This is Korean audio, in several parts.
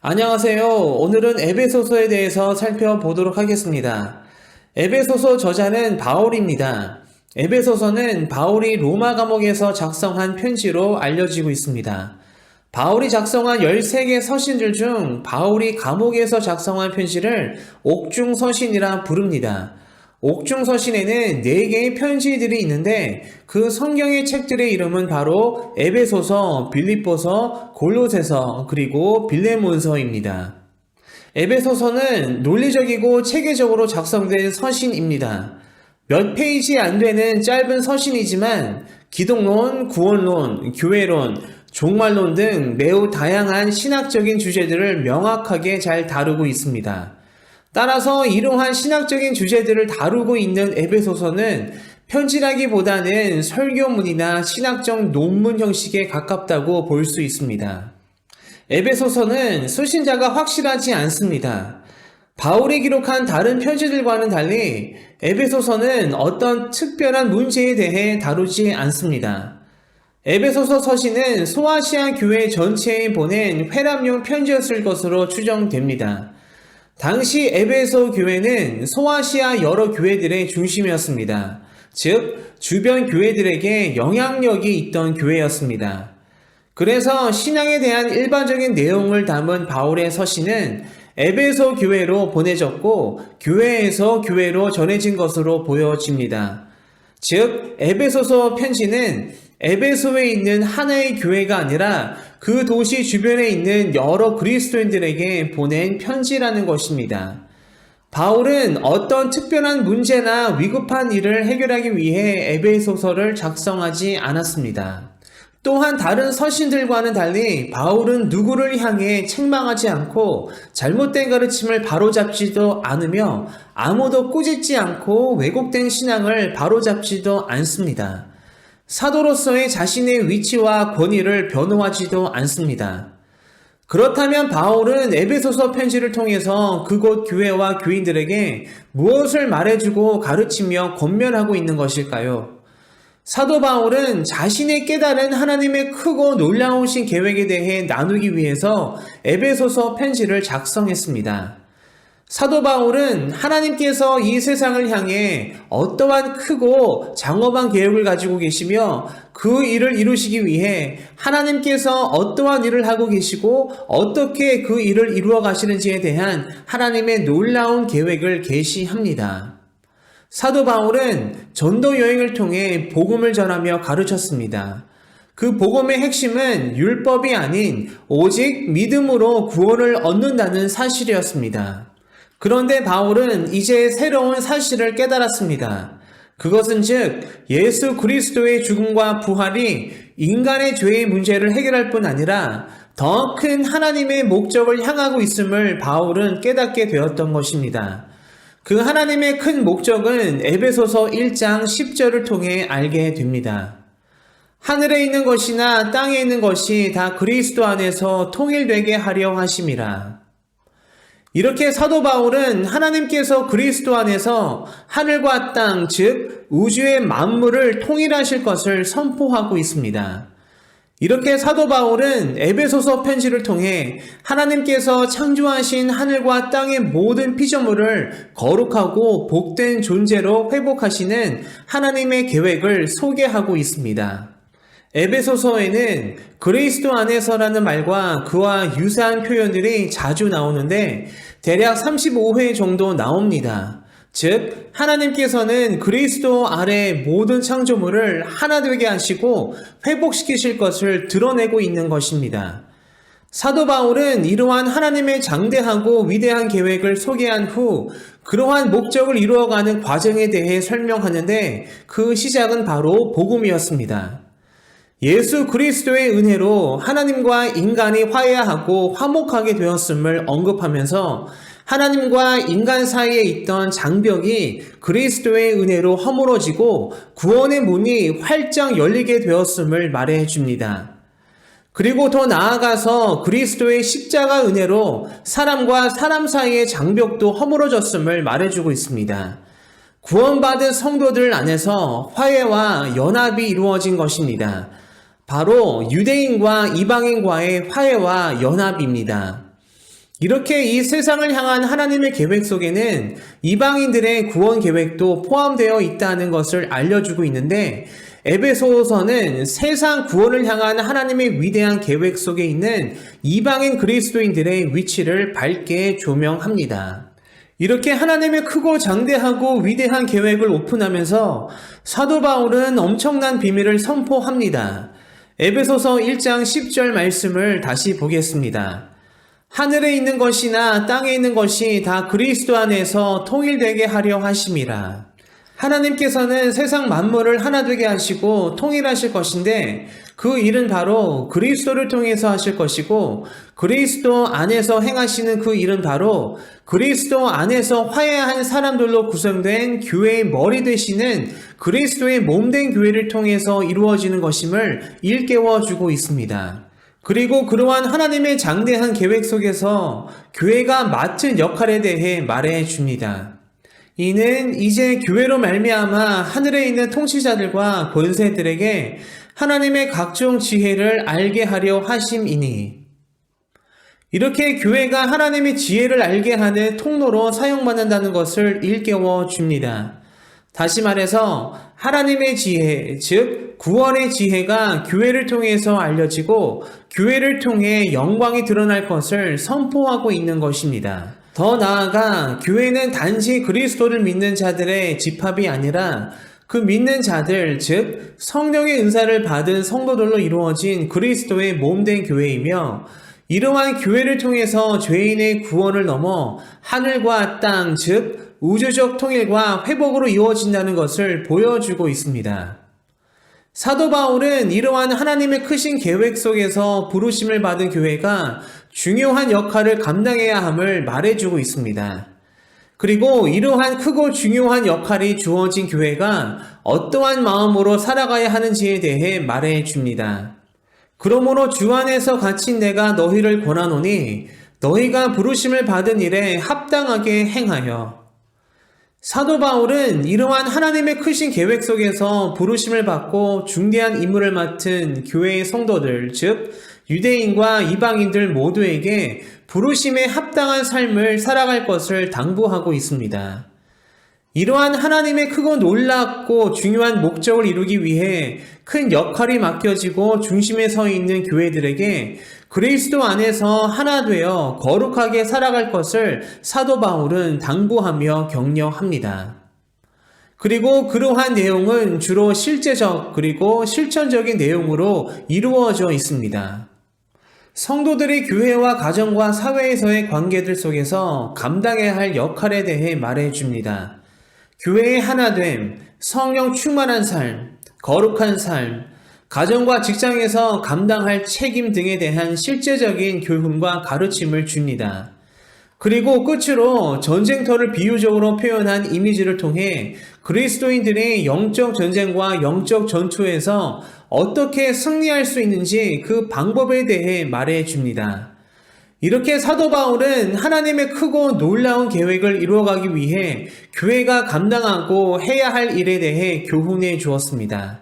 안녕하세요. 오늘은 에베소서에 대해서 살펴보도록 하겠습니다. 에베소서 저자는 바울입니다. 에베소서는 바울이 로마 감옥에서 작성한 편지로 알려지고 있습니다. 바울이 작성한 13개 서신들 중 바울이 감옥에서 작성한 편지를 옥중서신이라 부릅니다. 옥중서신에는 4개의 편지들이 있는데 그 성경의 책들의 이름은 바로 에베소서, 빌립보서, 골로새서, 그리고 빌레몬서입니다. 에베소서는 논리적이고 체계적으로 작성된 서신입니다. 몇 페이지 안 되는 짧은 서신이지만 기독론, 구원론, 교회론, 종말론 등 매우 다양한 신학적인 주제들을 명확하게 잘 다루고 있습니다. 따라서 이러한 신학적인 주제들을 다루고 있는 에베소서는 편지라기보다는 설교문이나 신학적 논문 형식에 가깝다고 볼 수 있습니다. 에베소서는 수신자가 확실하지 않습니다. 바울이 기록한 다른 편지들과는 달리 에베소서는 어떤 특별한 문제에 대해 다루지 않습니다. 에베소서 서신은 소아시아 교회 전체에 보낸 회람용 편지였을 것으로 추정됩니다. 당시 에베소 교회는 소아시아 여러 교회들의 중심이었습니다. 즉, 주변 교회들에게 영향력이 있던 교회였습니다. 그래서 신앙에 대한 일반적인 내용을 담은 바울의 서신은 에베소 교회로 보내졌고 교회에서 교회로 전해진 것으로 보여집니다. 즉, 에베소서 편지는 에베소에 있는 하나의 교회가 아니라 그 도시 주변에 있는 여러 그리스도인들에게 보낸 편지라는 것입니다. 바울은 어떤 특별한 문제나 위급한 일을 해결하기 위해 에베소서를 작성하지 않았습니다. 또한 다른 서신들과는 달리 바울은 누구를 향해 책망하지 않고 잘못된 가르침을 바로잡지도 않으며 아무도 꾸짖지 않고 왜곡된 신앙을 바로잡지도 않습니다. 사도로서의 자신의 위치와 권위를 변호하지도 않습니다. 그렇다면 바울은 에베소서 편지를 통해서 그곳 교회와 교인들에게 무엇을 말해주고 가르치며 권면하고 있는 것일까요? 사도 바울은 자신의 깨달은 하나님의 크고 놀라우신 계획에 대해 나누기 위해서 에베소서 편지를 작성했습니다. 사도 바울은 하나님께서 이 세상을 향해 어떠한 크고 장엄한 계획을 가지고 계시며 그 일을 이루시기 위해 하나님께서 어떠한 일을 하고 계시고 어떻게 그 일을 이루어 가시는지에 대한 하나님의 놀라운 계획을 계시합니다. 사도 바울은 전도 여행을 통해 복음을 전하며 가르쳤습니다. 그 복음의 핵심은 율법이 아닌 오직 믿음으로 구원을 얻는다는 사실이었습니다. 그런데 바울은 이제 새로운 사실을 깨달았습니다. 그것은 즉 예수 그리스도의 죽음과 부활이 인간의 죄의 문제를 해결할 뿐 아니라 더 큰 하나님의 목적을 향하고 있음을 바울은 깨닫게 되었던 것입니다. 그 하나님의 큰 목적은 에베소서 1장 10절을 통해 알게 됩니다. 하늘에 있는 것이나 땅에 있는 것이 다 그리스도 안에서 통일되게 하려 하심이라. 이렇게 사도 바울은 하나님께서 그리스도 안에서 하늘과 땅, 즉 우주의 만물을 통일하실 것을 선포하고 있습니다. 이렇게 사도 바울은 에베소서 편지를 통해 하나님께서 창조하신 하늘과 땅의 모든 피조물을 거룩하고 복된 존재로 회복하시는 하나님의 계획을 소개하고 있습니다. 에베소서에는 그리스도 안에서라는 말과 그와 유사한 표현들이 자주 나오는데 대략 35회 정도 나옵니다. 즉 하나님께서는 그리스도 아래 모든 창조물을 하나 되게 하시고 회복시키실 것을 드러내고 있는 것입니다. 사도 바울은 이러한 하나님의 장대하고 위대한 계획을 소개한 후 그러한 목적을 이루어가는 과정에 대해 설명하는데 그 시작은 바로 복음이었습니다. 예수 그리스도의 은혜로 하나님과 인간이 화해하고 화목하게 되었음을 언급하면서 하나님과 인간 사이에 있던 장벽이 그리스도의 은혜로 허물어지고 구원의 문이 활짝 열리게 되었음을 말해 줍니다. 그리고 더 나아가서 그리스도의 십자가 은혜로 사람과 사람 사이의 장벽도 허물어졌음을 말해주고 있습니다. 구원받은 성도들 안에서 화해와 연합이 이루어진 것입니다. 바로 유대인과 이방인과의 화해와 연합입니다. 이렇게 이 세상을 향한 하나님의 계획 속에는 이방인들의 구원 계획도 포함되어 있다는 것을 알려주고 있는데, 에베소서는 세상 구원을 향한 하나님의 위대한 계획 속에 있는 이방인 그리스도인들의 위치를 밝게 조명합니다. 이렇게 하나님의 크고 장대하고 위대한 계획을 오픈하면서 사도 바울은 엄청난 비밀을 선포합니다. 에베소서 1장 10절 말씀을 다시 보겠습니다. 하늘에 있는 것이나 땅에 있는 것이 다 그리스도 안에서 통일되게 하려 하심이라. 하나님께서는 세상 만물을 하나 되게 하시고 통일하실 것인데, 그 일은 바로 그리스도를 통해서 하실 것이고, 그리스도 안에서 행하시는 그 일은 바로 그리스도 안에서 화해한 사람들로 구성된 교회의 머리 되시는 그리스도의 몸된 교회를 통해서 이루어지는 것임을 일깨워주고 있습니다. 그리고 그러한 하나님의 장대한 계획 속에서 교회가 맡은 역할에 대해 말해줍니다. 이는 이제 교회로 말미암아 하늘에 있는 통치자들과 권세들에게 하나님의 각종 지혜를 알게 하려 하심이니, 이렇게 교회가 하나님의 지혜를 알게 하는 통로로 사용받는다는 것을 일깨워 줍니다. 다시 말해서 하나님의 지혜, 즉 구원의 지혜가 교회를 통해서 알려지고 교회를 통해 영광이 드러날 것을 선포하고 있는 것입니다. 더 나아가 교회는 단지 그리스도를 믿는 자들의 집합이 아니라 그 믿는 자들, 즉 성령의 은사를 받은 성도들로 이루어진 그리스도의 몸된 교회이며, 이러한 교회를 통해서 죄인의 구원을 넘어 하늘과 땅, 즉 우주적 통일과 회복으로 이루어진다는 것을 보여주고 있습니다. 사도 바울은 이러한 하나님의 크신 계획 속에서 부르심을 받은 교회가 중요한 역할을 감당해야 함을 말해주고 있습니다. 그리고 이러한 크고 중요한 역할이 주어진 교회가 어떠한 마음으로 살아가야 하는지에 대해 말해줍니다. 그러므로 주 안에서 갇힌 내가 너희를 권하노니 너희가 부르심을 받은 일에 합당하게 행하여. 사도 바울은 이러한 하나님의 크신 계획 속에서 부르심을 받고 중대한 임무를 맡은 교회의 성도들, 즉 유대인과 이방인들 모두에게 부르심에 합당한 삶을 살아갈 것을 당부하고 있습니다. 이러한 하나님의 크고 놀랍고 중요한 목적을 이루기 위해 큰 역할이 맡겨지고 중심에 서 있는 교회들에게 그리스도 안에서 하나 되어 거룩하게 살아갈 것을 사도 바울은 당부하며 격려합니다. 그리고 그러한 내용은 주로 실제적 그리고 실천적인 내용으로 이루어져 있습니다. 성도들이 교회와 가정과 사회에서의 관계들 속에서 감당해야 할 역할에 대해 말해줍니다. 교회의 하나됨, 성령 충만한 삶, 거룩한 삶, 가정과 직장에서 감당할 책임 등에 대한 실제적인 교훈과 가르침을 줍니다. 그리고 끝으로 전쟁터를 비유적으로 표현한 이미지를 통해 그리스도인들의 영적 전쟁과 영적 전투에서 어떻게 승리할 수 있는지 그 방법에 대해 말해줍니다. 이렇게 사도 바울은 하나님의 크고 놀라운 계획을 이루어가기 위해 교회가 감당하고 해야 할 일에 대해 교훈해 주었습니다.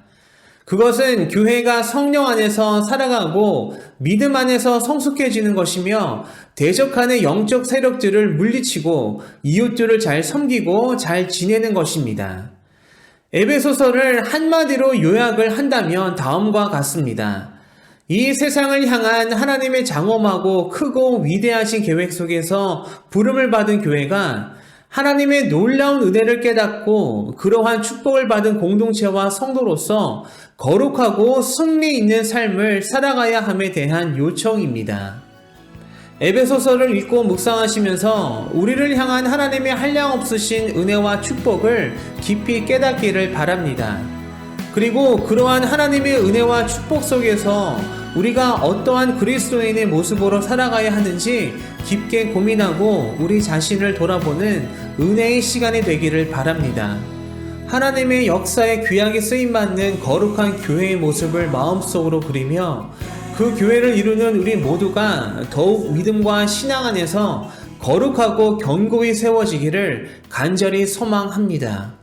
그것은 교회가 성령 안에서 살아가고 믿음 안에서 성숙해지는 것이며, 대적하는 영적 세력들을 물리치고 이웃들을 잘 섬기고 잘 지내는 것입니다. 에베소서를 한마디로 요약을 한다면 다음과 같습니다. 이 세상을 향한 하나님의 장엄하고 크고 위대하신 계획 속에서 부름을 받은 교회가 하나님의 놀라운 은혜를 깨닫고 그러한 축복을 받은 공동체와 성도로서 거룩하고 승리 있는 삶을 살아가야 함에 대한 요청입니다. 에베소서를 읽고 묵상하시면서 우리를 향한 하나님의 한량없으신 은혜와 축복을 깊이 깨닫기를 바랍니다. 그리고 그러한 하나님의 은혜와 축복 속에서 우리가 어떠한 그리스도인의 모습으로 살아가야 하는지 깊게 고민하고 우리 자신을 돌아보는 은혜의 시간이 되기를 바랍니다. 하나님의 역사에 귀하게 쓰임받는 거룩한 교회의 모습을 마음속으로 그리며 그 교회를 이루는 우리 모두가 더욱 믿음과 신앙 안에서 거룩하고 견고히 세워지기를 간절히 소망합니다.